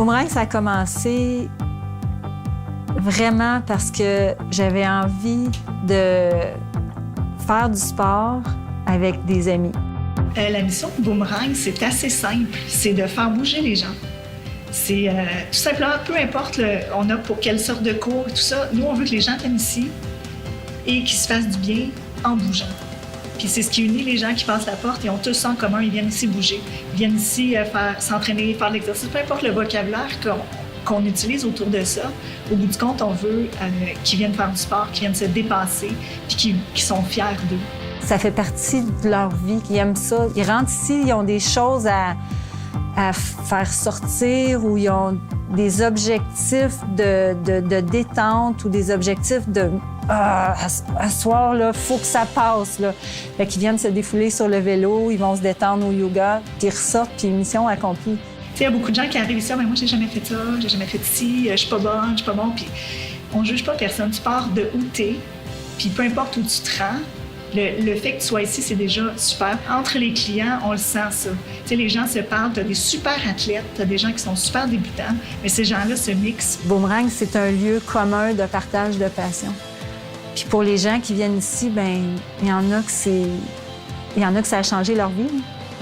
Boomerang, ça a commencé vraiment parce que j'avais envie de faire du sport avec des amis. La mission de Boomerang, c'est assez simple. C'est de faire bouger les gens. C'est tout simplement, peu importe on a pour quelle sorte de cours et tout ça, nous, on veut que les gens viennent ici et qu'ils se fassent du bien en bougeant. Puis c'est ce qui unit les gens qui passent la porte et ont tous en commun, ils viennent ici bouger. Ils viennent ici s'entraîner, faire de l'exercice, peu importe le vocabulaire qu'on utilise autour de ça. Au bout du compte, on veut qu'ils viennent faire du sport, qu'ils viennent se dépasser, puis qu'ils sont fiers d'eux. Ça fait partie de leur vie, qu'ils aiment ça. Ils rentrent ici, ils ont des choses à faire sortir ou ils ont des objectifs de détente ou des objectifs de à soir, il faut que ça passe. Là. Fait qu'ils viennent se défouler sur le vélo, ils vont se détendre au yoga, puis ils ressortent, puis mission accomplie. Il y a beaucoup de gens qui arrivent ici, mais moi, j'ai jamais fait ça, j'ai jamais fait ci, je suis pas bonne, je suis pas bon. Puis on juge pas personne. Tu pars de où t'es, puis peu importe où tu te rends, le fait que tu sois ici, c'est déjà super. Entre les clients, on le sent, ça. Les gens se parlent, tu as des super athlètes, tu as des gens qui sont super débutants, mais ces gens-là se mixent. Boomerang, c'est un lieu commun de partage de passion. Puis pour les gens qui viennent ici, il y en a que ça a changé leur vie.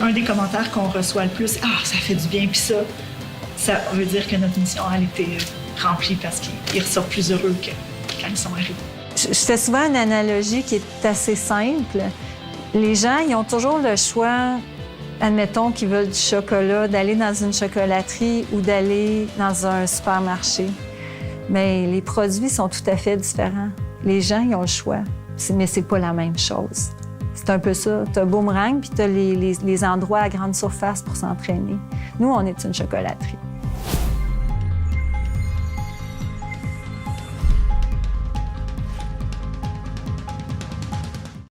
Un des commentaires qu'on reçoit le plus, « Ah, ça fait du bien, puis ça veut dire que notre mission, elle était remplie parce qu'ils ressortent plus heureux que quand ils sont arrivés. » Je fais souvent une analogie qui est assez simple. Les gens, ils ont toujours le choix, admettons qu'ils veulent du chocolat, d'aller dans une chocolaterie ou d'aller dans un supermarché. Mais les produits sont tout à fait différents. Les gens, ils ont le choix, mais c'est pas la même chose. C'est un peu ça. Tu as Boomerang, puis tu as les endroits à grande surface pour s'entraîner. Nous, on est une chocolaterie.